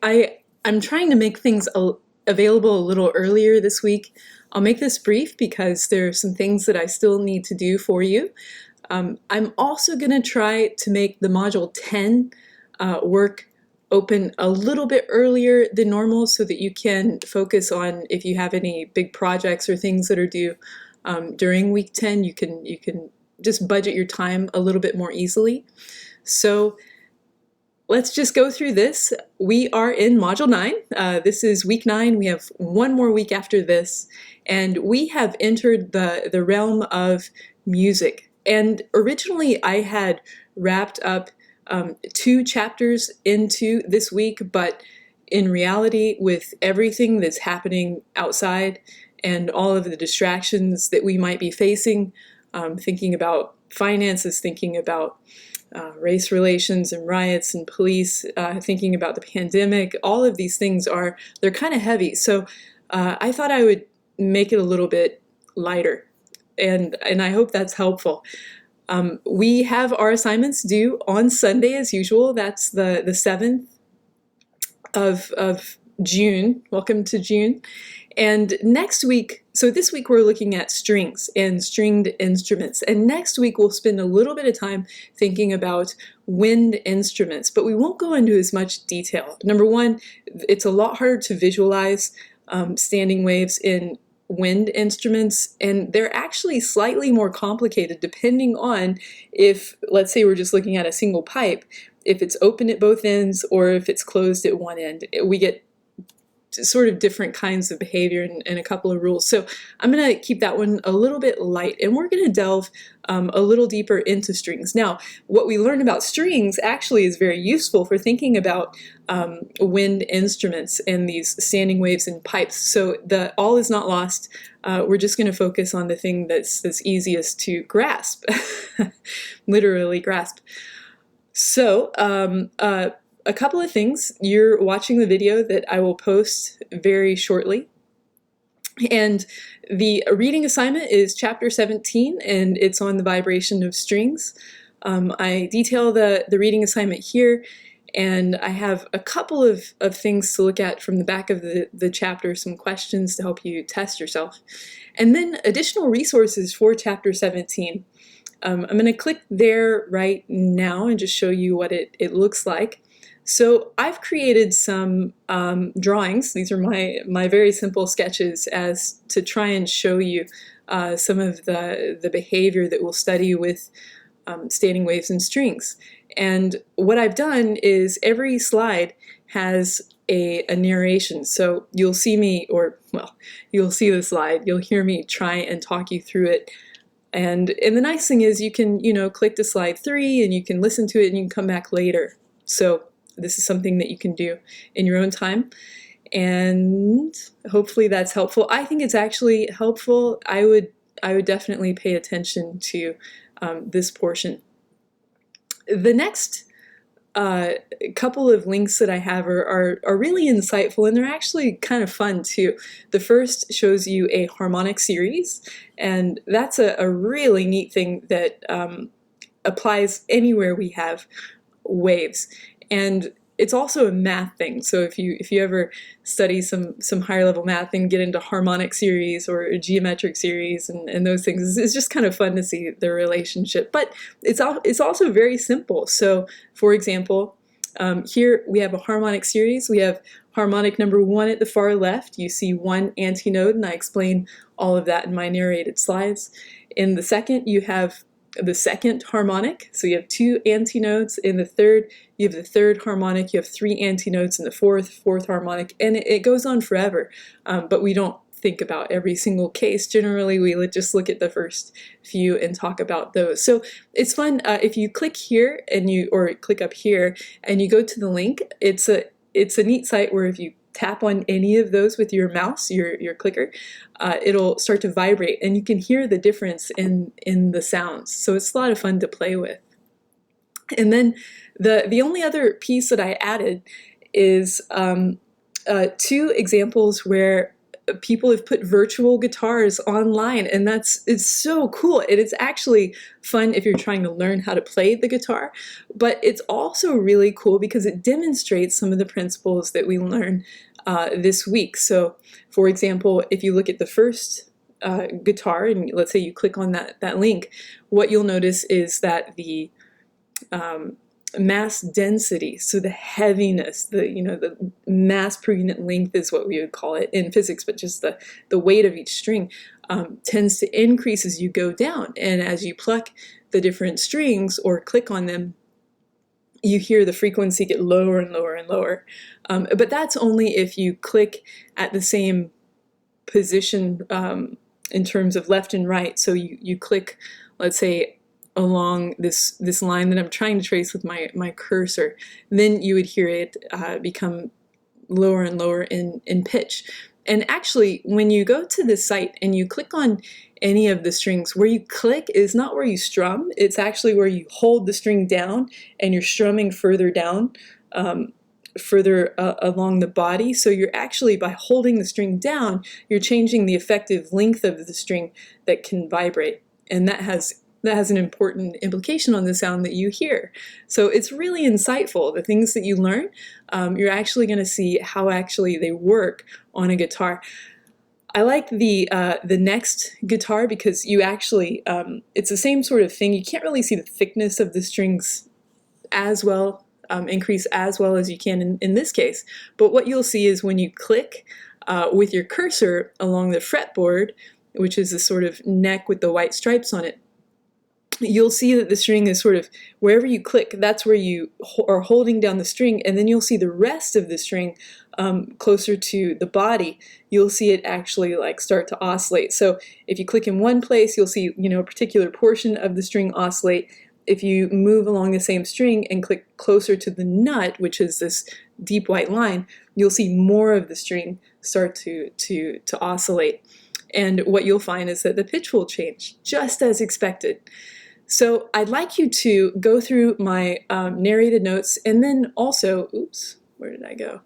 I'm trying to make things available a little earlier this week. I'll make this brief because there are some things that I still need to do for you. I'm also going to try to make the Module 10 work open a little bit earlier than normal so that you can focus on if you have any big projects or things that are due during week 10, you can just budget your time a little bit more easily. So let's just go through this. We are in Module 9. This is week 9. We have one more week after this, and we have entered the realm of music. And originally I had wrapped up 2 chapters into this week, but in reality, with everything that's happening outside and all of the distractions that we might be facing, thinking about finances, thinking about race relations and riots and police, thinking about the pandemic, all of these things they're kind of heavy. So I thought I would make it a little bit lighter, and I hope that's helpful. We have our assignments due on Sunday as usual. That's the 7th of June. Welcome to June. And next week, so this week we're looking at strings and stringed instruments. And next week we'll spend a little bit of time thinking about wind instruments, but we won't go into as much detail. Number one, it's a lot harder to visualize standing waves in wind instruments, and they're actually slightly more complicated depending on if, let's say we're just looking at a single pipe, if it's open at both ends or if it's closed at one end. We get sort of different kinds of behavior and a couple of rules. So I'm going to keep that one a little bit light, and we're going to delve a little deeper into strings. Now, what we learn about strings actually is very useful for thinking about wind instruments and these standing waves in pipes. So all is not lost. We're just going to focus on the thing that's easiest to grasp, literally grasp. So, a couple of things. You're watching the video that I will post very shortly. And the reading assignment is chapter 17, and it's on the vibration of strings. I detail the reading assignment here, and I have a couple of things to look at from the back of the chapter, some questions to help you test yourself. And then additional resources for chapter 17. I'm going to click there right now and just show you what it looks like. So I've created some drawings. These are my very simple sketches as to try and show you some of the behavior that we'll study with standing waves and strings. And what I've done is every slide has a narration. So you'll see me, you'll see the slide, you'll hear me try and talk you through it. And the nice thing is you can, click to slide 3 and you can listen to it and you can come back later. So this is something that you can do in your own time, and hopefully that's helpful. I think it's actually helpful. I would definitely pay attention to this portion. The next couple of links that I have are really insightful, and they're actually kind of fun too. The first shows you a harmonic series, and that's a really neat thing that applies anywhere we have waves. And it's also a math thing. So if you ever study some higher level math and get into harmonic series or geometric series and those things, it's just kind of fun to see the relationship. But it's also very simple. So for example, here we have a harmonic series. We have harmonic number 1 at the far left. You see one antinode, and I explain all of that in my narrated slides. In the second, you have the second harmonic, so you have 2 antinodes. In the third, you have the third harmonic, you have 3 antinodes in the fourth harmonic, and it goes on forever. But we don't think about every single case. Generally, we just look at the first few and talk about those. So it's fun if you click here or click up here and you go to the link. It's a neat site where if you tap on any of those with your mouse, your clicker, it'll start to vibrate, and you can hear the difference in the sounds. So it's a lot of fun to play with. And then the only other piece that I added is 2 examples where people have put virtual guitars online, and it's so cool. And it's actually fun if you're trying to learn how to play the guitar, but it's also really cool because it demonstrates some of the principles that we learn this week. So, for example, if you look at the first guitar, and let's say you click on that link, what you'll notice is that the mass density, so the heaviness, the mass per unit length is what we would call it in physics, but just the weight of each string tends to increase as you go down. And as you pluck the different strings or click on them, you hear the frequency get lower and lower and lower. But that's only if you click at the same position in terms of left and right. So you click, let's say, along this line that I'm trying to trace with my cursor, then you would hear it become lower and lower in pitch. And actually, when you go to this site and you click on any of the strings, where you click is not where you strum, it's actually where you hold the string down and you're strumming further down, further along the body. So you're actually, by holding the string down, you're changing the effective length of the string that can vibrate. And that has an important implication on the sound that you hear. So it's really insightful. The things that you learn, you're actually going to see how actually they work on a guitar. I like the next guitar because you actually, it's the same sort of thing. You can't really see the thickness of the strings as well, increase as well as you can in this case. But what you'll see is when you click with your cursor along the fretboard, which is the sort of neck with the white stripes on it, you'll see that the string is sort of, wherever you click, that's where you are holding down the string, and then you'll see the rest of the string closer to the body. You'll see it actually like start to oscillate. So if you click in one place, you'll see, a particular portion of the string oscillate. If you move along the same string and click closer to the nut, which is this deep white line, you'll see more of the string start to oscillate. And what you'll find is that the pitch will change, just as expected. So I'd like you to go through my narrated notes, and then also, where did I go?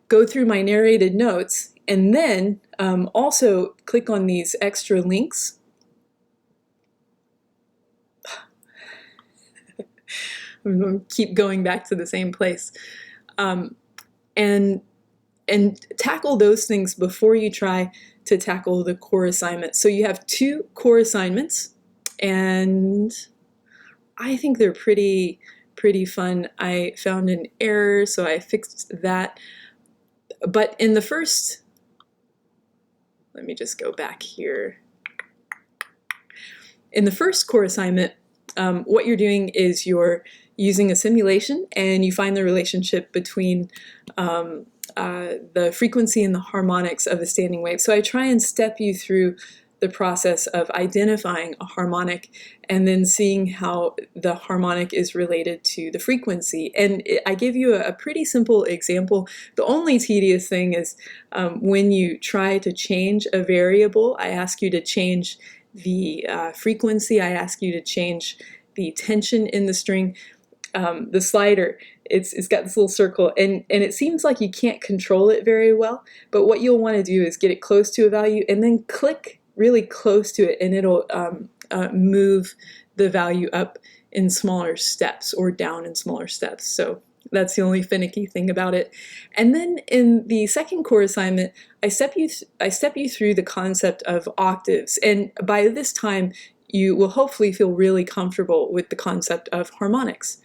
Go through my narrated notes, and then also click on these extra links. I'm going to keep going back to the same place. And tackle those things before you try to tackle the core assignment. So you have 2 core assignments, and I think they're pretty fun. I found an error, so I fixed that. But in the first, let me just go back here. In the first core assignment, what you're doing is you're using a simulation, and you find the relationship between the frequency and the harmonics of a standing wave. So I try and step you through the process of identifying a harmonic and then seeing how the harmonic is related to the frequency. And I give you a pretty simple example. The only tedious thing is when you try to change a variable, I ask you to change the frequency, I ask you to change the tension in the string. The slider, it's got this little circle, and it seems like you can't control it very well, but what you'll want to do is get it close to a value and then click really close to it, and it'll move the value up in smaller steps or down in smaller steps. So that's the only finicky thing about it. And then in the second core assignment, I step you through the concept of octaves, and by this time you will hopefully feel really comfortable with the concept of harmonics.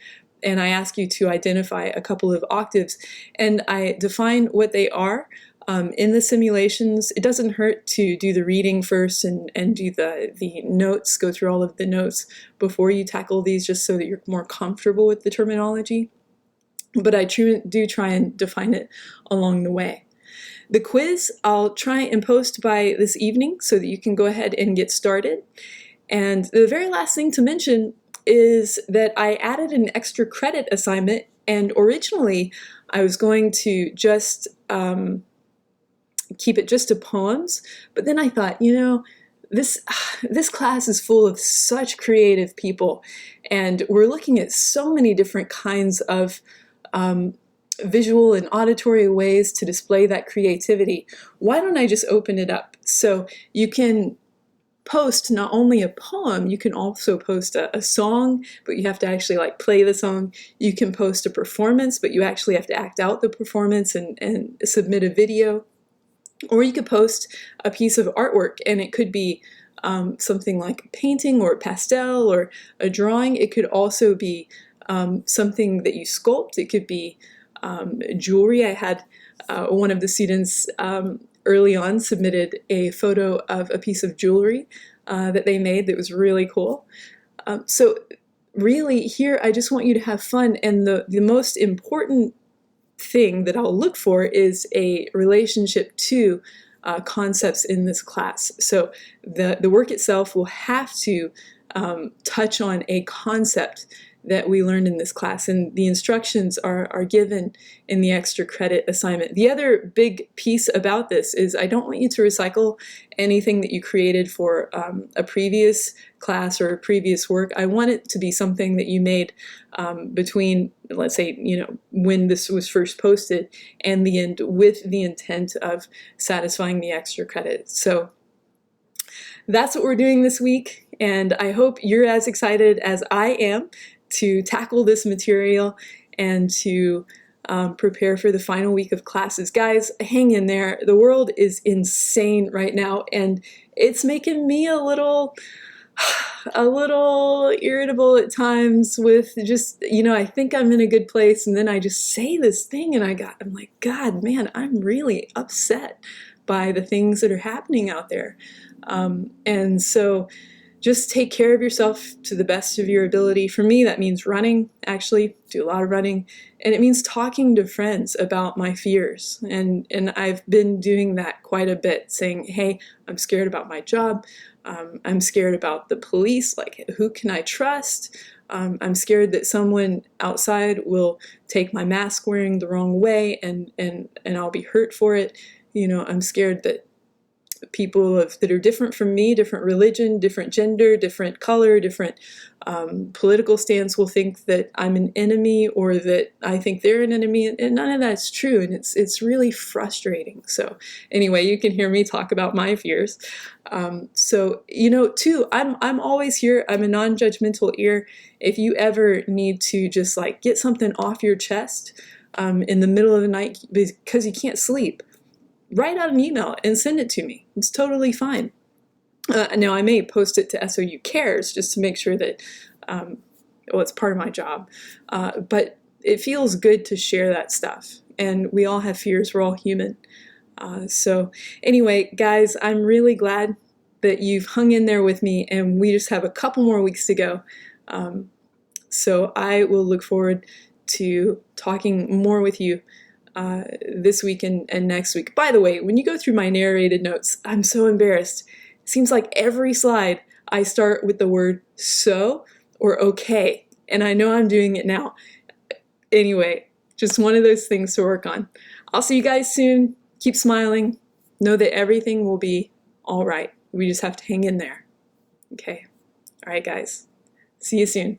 And I ask you to identify a couple of octaves, and I define what they are. In the simulations, it doesn't hurt to do the reading first and do the notes, go through all of the notes before you tackle these, just so that you're more comfortable with the terminology. But I do try and define it along the way. The quiz I'll try and post by this evening so that you can go ahead and get started. And the very last thing to mention is that I added an extra credit assignment, and originally I was going to just keep it just to poems, but then I thought, this class is full of such creative people, and we're looking at so many different kinds of visual and auditory ways to display that creativity, why don't I just open it up? So you can post not only a poem, you can also post a song, but you have to actually like play the song. You can post a performance, but you actually have to act out the performance and submit a video. Or you could post a piece of artwork, and it could be something like a painting or a pastel or a drawing. It could also be something that you sculpt. It could be jewelry. I had one of the students early on submitted a photo of a piece of jewelry that they made that was really cool. So really here, I just want you to have fun, and the most important thing that I'll look for is a relationship to concepts in this class. So the work itself will have to touch on a concept that we learned in this class, and the instructions are given in the extra credit assignment. The other big piece about this is I don't want you to recycle anything that you created for a previous class or a previous work. I want it to be something that you made between, let's say, when this was first posted and the end, with the intent of satisfying the extra credit. So that's what we're doing this week, and I hope you're as excited as I am to tackle this material and to prepare for the final week of classes. Guys, hang in there. The world is insane right now, and it's making me a little irritable at times with just, I think I'm in a good place, and then I just say this thing, and I'm like, God, man, I'm really upset by the things that are happening out there. And so just take care of yourself to the best of your ability. For me, that means running, actually, do a lot of running. And it means talking to friends about my fears. And I've been doing that quite a bit, saying, hey, I'm scared about my job. I'm scared about the police. Like, who can I trust? I'm scared that someone outside will take my mask wearing the wrong way and I'll be hurt for it. I'm scared that people that are different from me, different religion, different gender, different color, different political stance will think that I'm an enemy, or that I think they're an enemy, and none of that's true, and it's really frustrating. So anyway, you can hear me talk about my fears. So too, I'm always here. I'm a non-judgmental ear. If you ever need to just like get something off your chest in the middle of the night because you can't sleep, write out an email and send it to me. It's totally fine. Now, I may post it to SOU Cares just to make sure that, it's part of my job. But it feels good to share that stuff. And we all have fears. We're all human. So anyway, guys, I'm really glad that you've hung in there with me, and we just have a couple more weeks to go. So I will look forward to talking more with you this week and next week. By the way, when you go through my narrated notes, I'm so embarrassed. It seems like every slide I start with the word so or okay, and I know I'm doing it now. Anyway, just one of those things to work on. I'll see you guys soon. Keep smiling. Know that everything will be all right. We just have to hang in there. Okay. All right, guys. See you soon.